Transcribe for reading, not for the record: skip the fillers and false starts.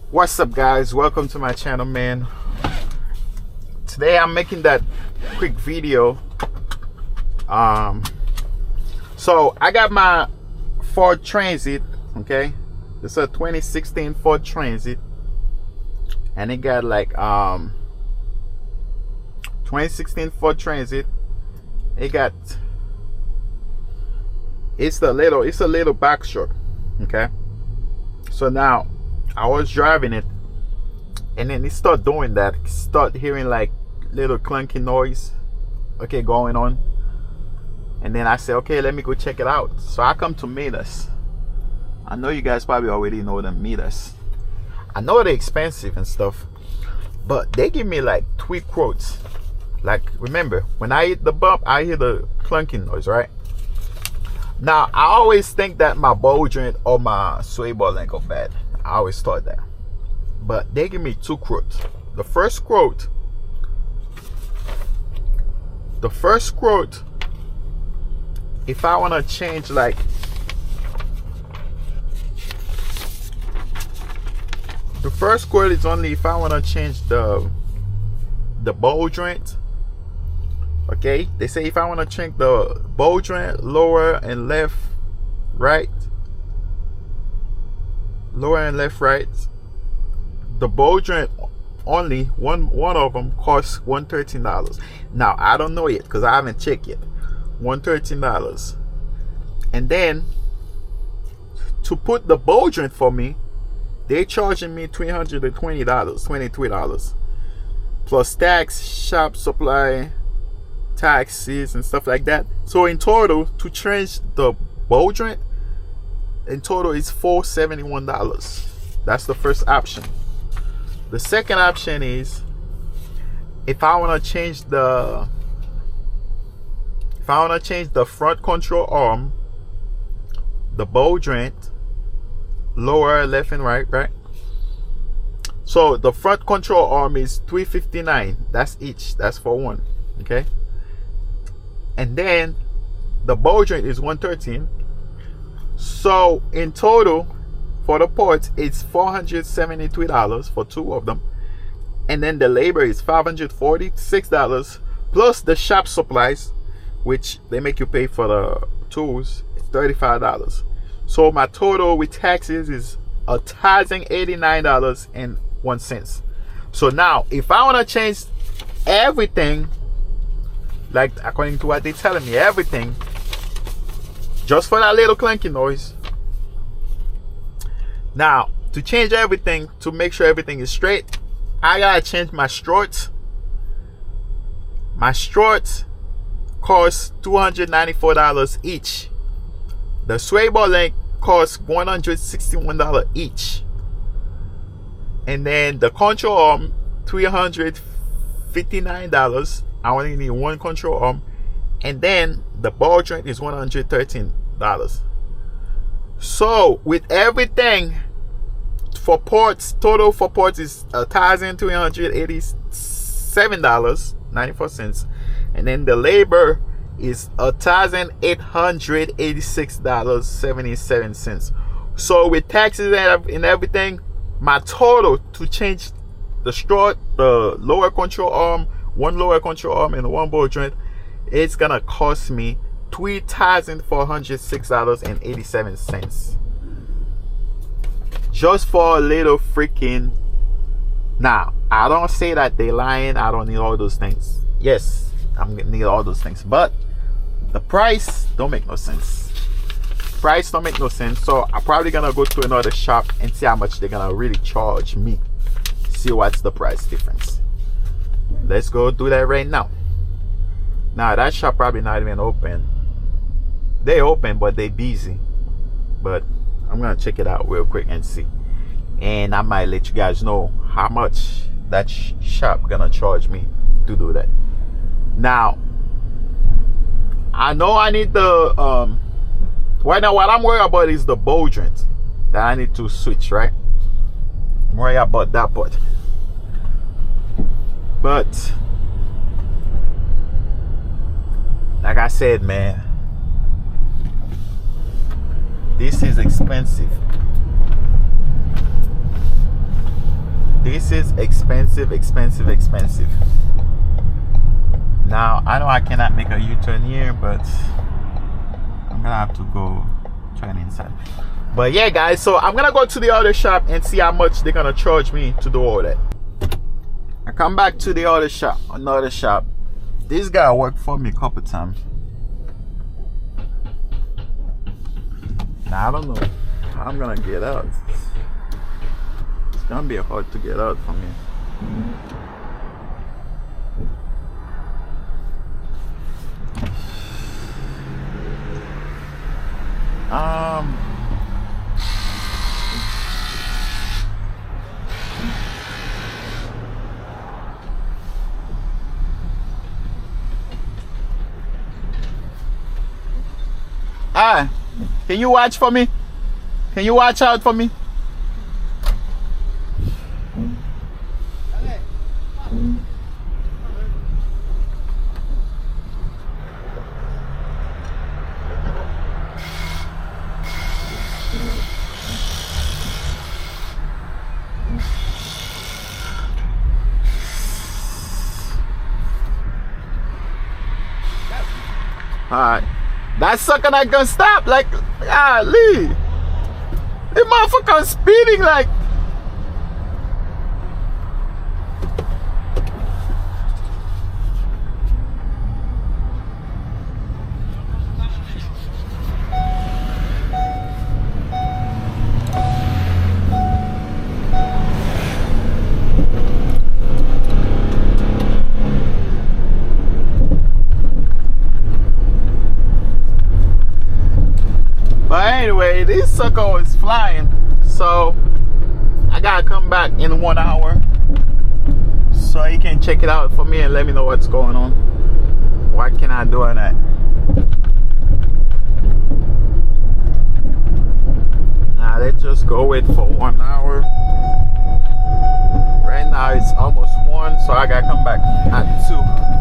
What's up, guys? Welcome to my channel, man. Today I'm making that quick video. So I got my Ford Transit. Okay, this is a 2016 Ford Transit, and it got like 2016 Ford Transit. It's a little back stroke. Okay, so now I was driving it, and then it started doing that. Start hearing like little clunky noise, okay, going on. And then I said, okay, let me go check it out. So I come to Midas. I know you guys probably already know them, Midas. I know they're expensive and stuff, but they give me like 3 quotes. Like, remember, when I hit the bump, I hear the clunking noise, right? Now, I always think that my ball joint or my sway bar link are bad. I always thought that. But they give me 2 quotes. The first quote, if I want to change, like, the first quote is only if I want to change the ball joint. Okay, they say if I want to change the ball joint, lower and left, right, the ball joint only one of them costs $113. Now I don't know yet because I haven't checked yet. $113, and then to put the ball joint for me, they charging me $320, $23 plus tax, shop supply, taxes and stuff like that. So in total, to change the ball joint, in total is $471. That's the first option. The second option is if I want to change the front control arm, the ball joint, lower, left and right. So the front control arm is $359. That's each. That's for one. Okay. And then the ball joint is $113. So in total for the ports, it's $473 for 2 of them, and then the labor is $546 plus the shop supplies, which they make you pay for the tools. It's $35. So my total with taxes is $1,089.01. So now if I want to change everything, like according to what they're telling me, everything, just for that little clunky noise. Now, to change everything, to make sure everything is straight, I gotta change my struts. My struts cost $294 each. The sway bar link costs $161 each. And then the control arm, $359. I only need 1 control arm. And then the ball joint is $113. So with everything for ports, total for ports is $1,387.94, and then the labor is $1,886.77. So with taxes and everything, my total to change the strut, the lower control arm, 1 lower control arm and 1 ball joint, it's gonna cost me $3,406.87 just for a little freaking. Now I don't say that they lying. I don't need all those things. Yes, I'm gonna need all those things, but the price don't make no sense. So I'm probably gonna go to another shop and see how much they're gonna really charge me, see what's the price difference. Let's go do that right now. Now that shop probably not even open. They open, but they busy. But I'm gonna check it out real quick and see, and I might let you guys know how much that shop gonna charge me to do that. Now I know I need the right now what I'm worried about is the ball joint that I need to switch, right? I'm worried about that part. But like I said, man, this is expensive. This is expensive, expensive, expensive. Now I know I cannot make a U-turn here, but I'm gonna have to go turn inside. But yeah, guys, so I'm gonna go to the other shop and see how much they're gonna charge me to do all that. I come back to the other shop, another shop. This guy worked for me a couple times. Now I don't know how I'm gonna get out. It's gonna be hard to get out from here. Ah, can you watch for me? Can you watch out for me? Alright. That sucker not gonna stop. Like, golly. The motherfucker speeding like. But anyway, this sucker was flying, so I gotta come back in 1 hour so he can check it out for me and let me know what's going on. What can I do on that? Now let's just go wait for 1 hour. Right now it's almost 1, so I gotta come back at 2.